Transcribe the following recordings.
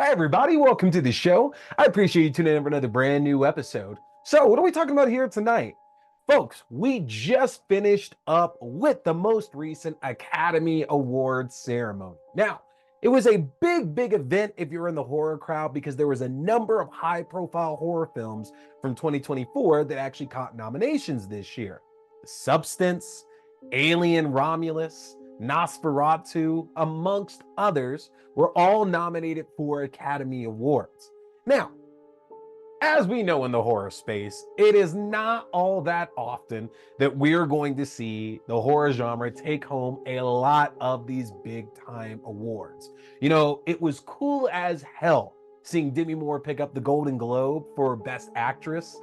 Hi, everybody. Welcome to the show. I appreciate you tuning in for another brand new episode. So, what are we talking about here tonight? Folks, we just finished up with the most recent Academy Awards ceremony. Now, it was a big event if you're in the horror crowd because there was a number of high profile horror films from 2024 that actually caught nominations this year. Substance, Alien Romulus, Nosferatu, amongst others, were all nominated for Academy Awards. Now, as we know in the horror space, it is not all that often that we're going to see the horror genre take home a lot of these big time awards. You know, it was cool as hell seeing Demi Moore pick up the Golden Globe for Best Actress,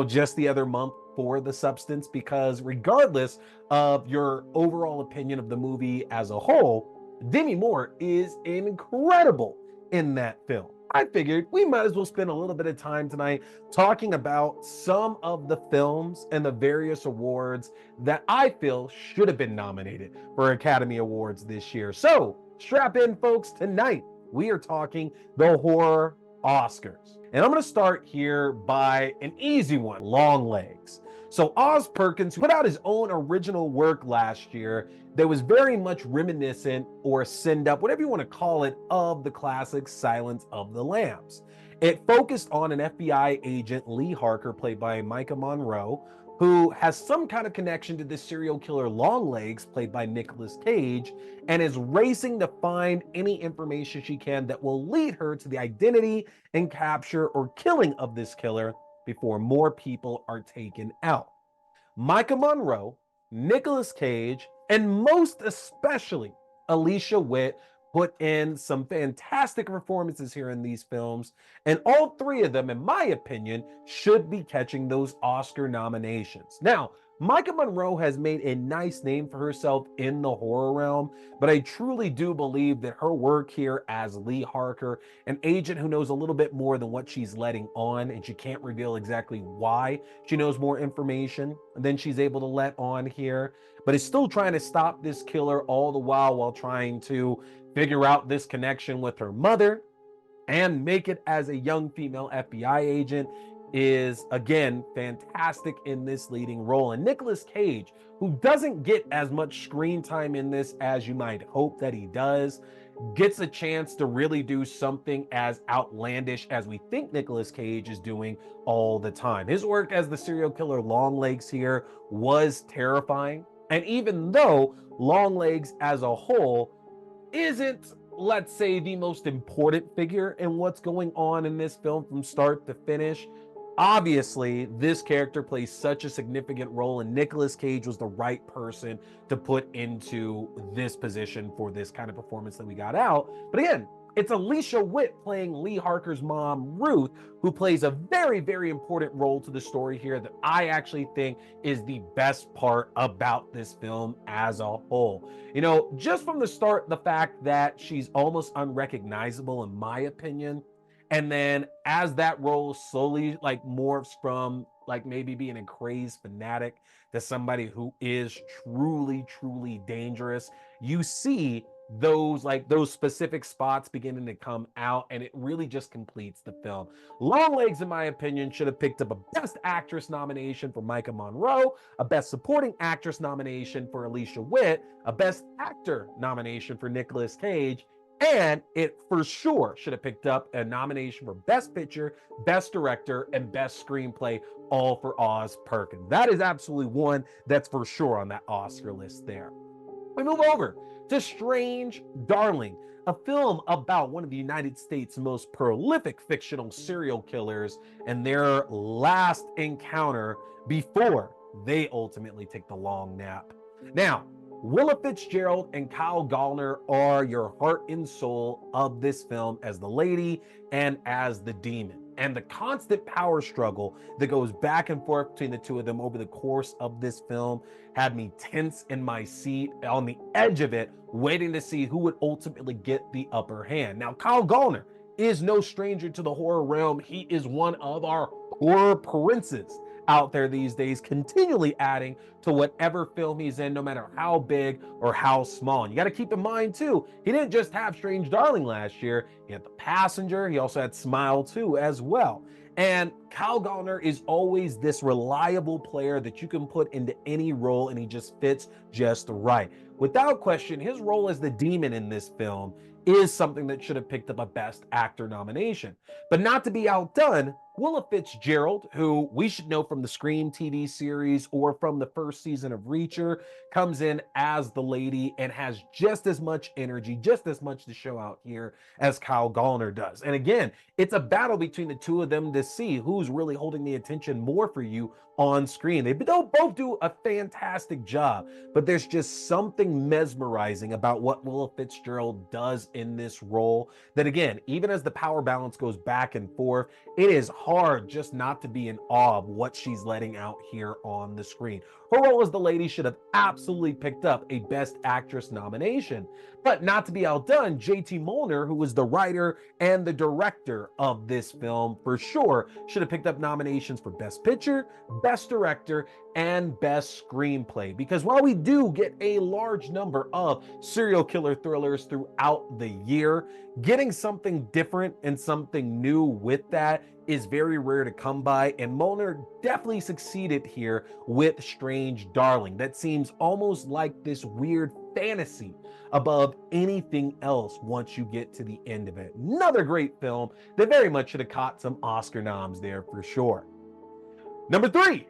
just the other month for The Substance, because regardless of your overall opinion of the movie as a whole, Demi Moore is incredible in that film. I figured we might as well spend a little bit of time tonight talking about some of the films and the various awards that I feel should have been nominated for Academy Awards this year. So strap in, folks. Tonight we are talking the horror Oscars. And I'm going to start here by an easy one, Longlegs. So Oz Perkins put out his own original work last year that was very much reminiscent or send up, whatever you want to call it, of the classic Silence of the Lambs. It focused on an FBI agent, Lee Harker, played by Micah Monroe, who has some kind of connection to this serial killer Longlegs, played by Nicolas Cage, and is racing to find any information she can that will lead her to the identity and capture or killing of this killer before more people are taken out. Micah Monroe, Nicolas Cage, and most especially Alicia Witt put in some fantastic performances here in these films, and all three of them, in my opinion, should be catching those Oscar nominations. Now, Micah Monroe has made a nice name for herself in the horror realm, but I truly do believe that her work here as Lee Harker, an agent who knows a little bit more than what she's letting on, and she can't reveal exactly why she knows more information than she's able to let on here, but is still trying to stop this killer all the while trying to figure out this connection with her mother and make it as a young female FBI agent, is again fantastic in this leading role. And Nicolas Cage, who doesn't get as much screen time in this as you might hope that he does, gets a chance to really do something as outlandish as we think Nicolas Cage is doing all the time. His work as the serial killer Longlegs here was terrifying. And even though Longlegs as a whole isn't, let's say, the most important figure in what's going on in this film from start to finish, obviously this character plays such a significant role, and Nicolas Cage was the right person to put into this position for this kind of performance that we got out. But again, it's Alicia Witt playing Lee Harker's mom, Ruth, who plays a very important role to the story here that I actually think is the best part about this film as a whole. Just from the start, the fact that she's almost unrecognizable, in my opinion, and then as that role slowly morphs from maybe being a crazed fanatic to somebody who is truly dangerous, you see those specific spots beginning to come out, and it really just completes the film. Longlegs, in my opinion, should have picked up a Best Actress nomination for Micah Monroe, a Best Supporting Actress nomination for Alicia Witt, a Best Actor nomination for Nicolas Cage, and it for sure should have picked up a nomination for Best Picture, Best Director, and Best Screenplay, all for Oz Perkins. That is absolutely one that's for sure on that Oscar list there. We move over to Strange Darling, a film about one of the United States' most prolific fictional serial killers and their last encounter before they ultimately take the long nap. Now, Willa Fitzgerald and Kyle Gallner are your heart and soul of this film as the lady and as the demon. And the constant power struggle that goes back and forth between the two of them over the course of this film had me tense in my seat, on the edge of it, waiting to see who would ultimately get the upper hand. Now, Kyle Gallner is no stranger to the horror realm. He is one of our horror princes out there these days, continually adding to whatever film he's in, no matter how big or how small. And you got to keep in mind too, he didn't just have Strange Darling last year. He had The Passenger. He also had Smile 2 as well. And Kyle Gallner is always this reliable player that you can put into any role, and he just fits just right. Without question, his role as the demon in this film is something that should have picked up a Best Actor nomination. But not to be outdone, Willa Fitzgerald, who we should know from the Scream TV series or from the first season of Reacher, comes in as the lady and has just as much energy, just as much to show out here as Kyle Gallner does. And again, it's a battle between the two of them to see who's really holding the attention more for you on screen. They both do a fantastic job, but there's just something mesmerizing about what Willa Fitzgerald does in this role that, again, even as the power balance goes back and forth, it is hard just not to be in awe of what she's letting out here on the screen. Her role as the lady should have absolutely picked up a Best Actress nomination. But not to be outdone, JT Molnar, who was the writer and the director of this film, for sure should have picked up nominations for Best Picture, Best Director, and Best Screenplay. Because while we do get a large number of serial killer thrillers throughout the year, getting something different and something new with that is very rare to come by, and Molnar definitely succeeded here with Strange Darling. That seems almost like this weird fantasy above anything else once you get to the end of it. Another great film that very much should have caught some Oscar noms there for sure. Number 3,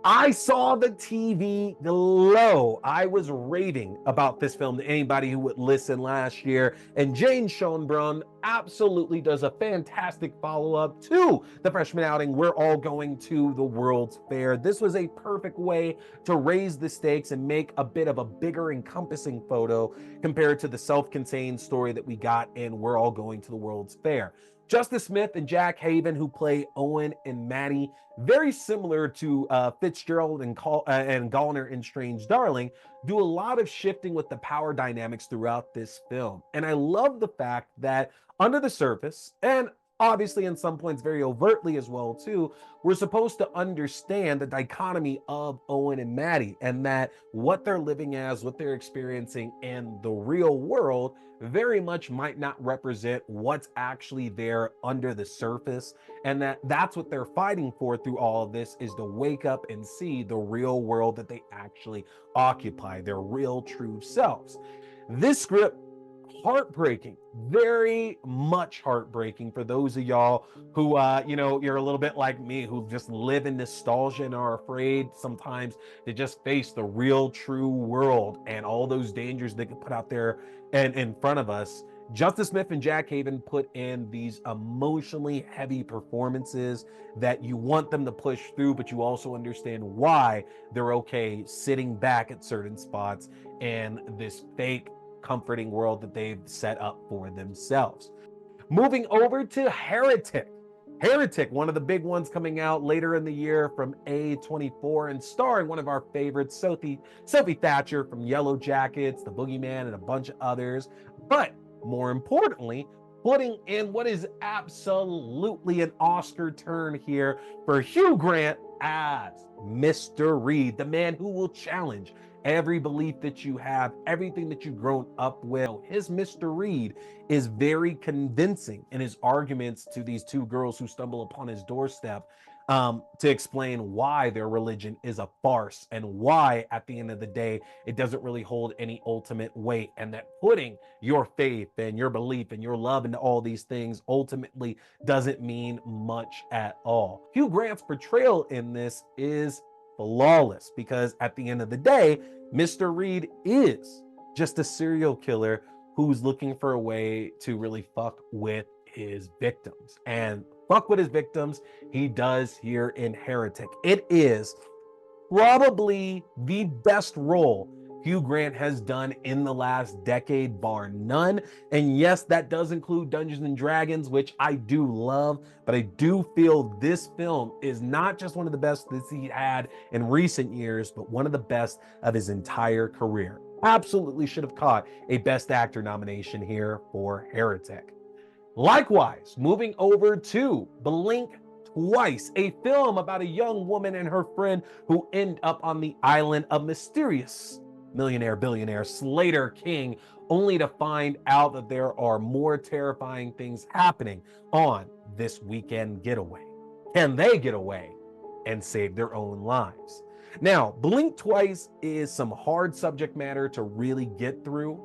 I saw the TV Glow. I was raving about this film to anybody who would listen last year, and Jane Schoenbrunn absolutely does a fantastic follow-up to the freshman outing, We're All Going to the World's Fair. This was a perfect way to raise the stakes and make a bit of a bigger encompassing photo compared to the self-contained story that we got in We're All Going to the World's Fair. Justice Smith and Jack Haven, who play Owen and Maddie, very similar to Fitzgerald and Gallner in Strange Darling, do a lot of shifting with the power dynamics throughout this film. And I love the fact that under the surface, and obviously in some points very overtly as well too, we're supposed to understand the dichotomy of Owen and Maddie, and that what they're living as, what they're experiencing in the real world very much might not represent what's actually there under the surface, and that's what they're fighting for through all of this, is to wake up and see the real world that they actually occupy, their real true selves. This script, heartbreaking, very much heartbreaking for those of y'all who you're a little bit like me, who just live in nostalgia and are afraid sometimes to just face the real true world and all those dangers they could put out there and in front of us. Justice Smith and Jack Haven put in these emotionally heavy performances that you want them to push through, but you also understand why they're okay sitting back at certain spots in this fake comforting world that they've set up for themselves. Moving over to Heretic. Heretic, one of the big ones coming out later in the year from A24 and starring one of our favorites, Sophie Thatcher from Yellow Jackets, The Boogeyman, and a bunch of others. But more importantly, putting in what is absolutely an Oscar turn here for Hugh Grant as Mr. Reed, the man who will challenge every belief that you have, everything that you've grown up with. His Mr. Reed is very convincing in his arguments to these two girls who stumble upon his doorstep to explain why their religion is a farce and why, at the end of the day, it doesn't really hold any ultimate weight, and that putting your faith and your belief and your love into all these things ultimately doesn't mean much at all. Hugh Grant's portrayal in this is flawless, because at the end of the day, Mr. Reed is just a serial killer who's looking for a way to really fuck with his victims. And fuck with his victims, he does here in Heretic. It is probably the best role Hugh Grant has done in the last decade, bar none. And yes, that does include Dungeons and Dragons, which I do love, but I do feel this film is not just one of the best that he had in recent years, but one of the best of his entire career. Absolutely should have caught a Best Actor nomination here for Heretic. Likewise, moving over to Blink Twice, a film about a young woman and her friend who end up on the island of mysterious millionaire billionaire Slater King, only to find out that there are more terrifying things happening on this weekend getaway. Can they get away and save their own lives? Now, Blink Twice is some hard subject matter to really get through,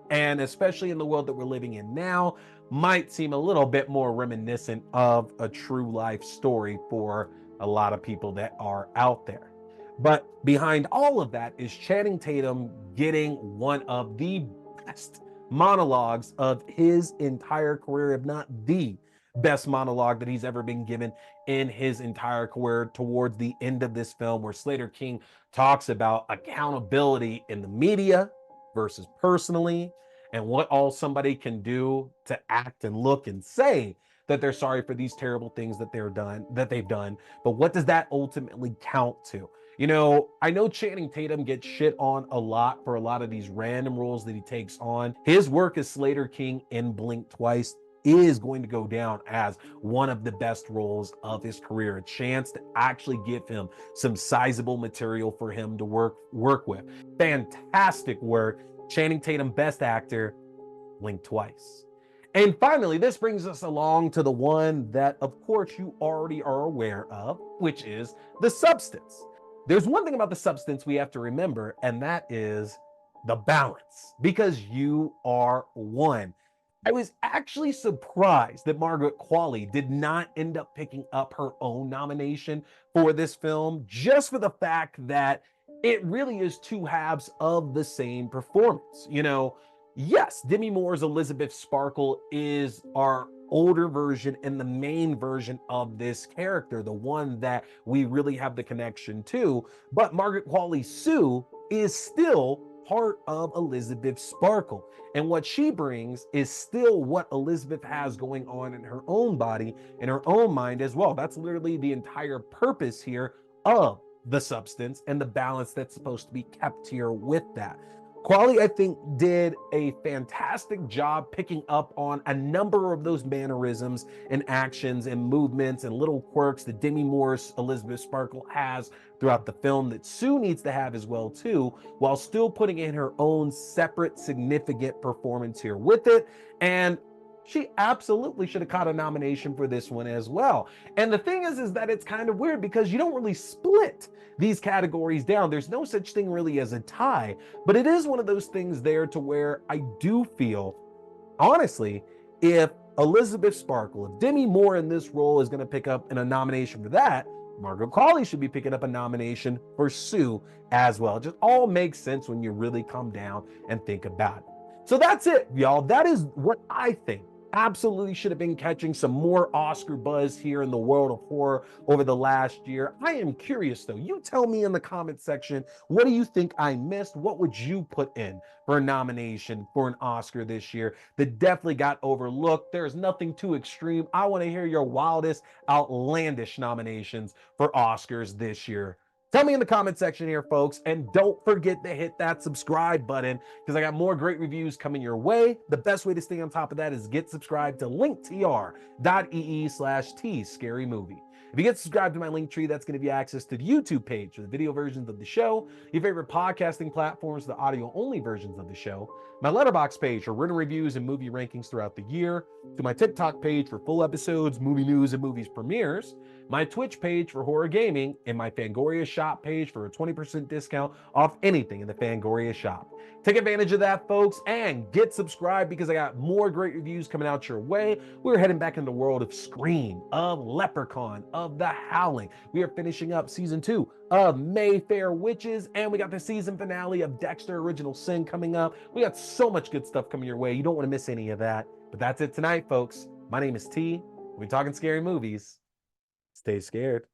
and especially in the world that we're living in now, might seem a little bit more reminiscent of a true life story for a lot of people that are out there. But behind all of that is Channing Tatum getting one of the best monologues of his entire career, if not the best monologue that he's ever been given in his entire career, towards the end of this film, where Slater King talks about accountability in the media versus personally, and what all somebody can do to act and look and say that they're sorry for these terrible things that they've done, but what does that ultimately count to? You know, I know Channing Tatum gets shit on a lot for a lot of these random roles that he takes on. His work as Slater King in Blink Twice is going to go down as one of the best roles of his career, a chance to actually give him some sizable material for him to work with. Fantastic work. Channing Tatum, Best Actor, Blink Twice. And finally, this brings us along to the one that, of course, you already are aware of, which is The Substance. There's one thing about The Substance we have to remember, and that is the balance, because you are one. I was actually surprised that Margaret Qualley did not end up picking up her own nomination for this film, just for the fact that it really is two halves of the same performance. You know, yes, Demi Moore's Elizabeth Sparkle is our older version and the main version of this character, the one that we really have the connection to, but Margaret Qualley Sue is still part of Elizabeth Sparkle. And what she brings is still what Elizabeth has going on in her own body, in her own mind as well. That's literally the entire purpose here of The Substance, and the balance that's supposed to be kept here with that. Qualley, I think, did a fantastic job picking up on a number of those mannerisms and actions and movements and little quirks that Demi Moore's Elizabeth Sparkle has throughout the film, that Sue needs to have as well too, while still putting in her own separate significant performance here with it. And she absolutely should have caught a nomination for this one as well. And the thing is that it's kind of weird because you don't really split these categories down. There's no such thing really as a tie, but it is one of those things there to where I do feel, honestly, if Elizabeth Sparkle, if Demi Moore in this role is going to pick up a nomination for that, Margaret Qualley should be picking up a nomination for Sue as well. It just all makes sense when you really come down and think about it. So that's it, y'all. That is what I think absolutely should have been catching some more Oscar buzz here in the world of horror over the last year. I am curious though. You tell me in the comment section, what do you think I missed? What would you put in for a nomination for an Oscar this year that definitely got overlooked? There's nothing too extreme. I want to hear your wildest, outlandish nominations for Oscars this year. Tell me in the comment section here, folks, and don't forget to hit that subscribe button because I got more great reviews coming your way. The best way to stay on top of that is get subscribed to linktr.ee/T-Scary-Movie. If you get subscribed to my link tree, that's going to give you access to the YouTube page for the video versions of the show, your favorite podcasting platforms, the audio-only versions of the show, my Letterboxd page for written reviews and movie rankings throughout the year, to my TikTok page for full episodes, movie news, and movies premieres, my Twitch page for horror gaming, and my Fangoria shop page for a 20% discount off anything in the Fangoria shop. Take advantage of that, folks, and get subscribed because I got more great reviews coming out your way. We're heading back in the world of Scream, of Leprechaun, of The Howling. We are finishing up season 2 of Mayfair Witches, and we got the season finale of Dexter Original Sin coming up. We got so much good stuff coming your way. You don't want to miss any of that. But that's it tonight, folks. My name is T. We're talking scary movies. Stay scared.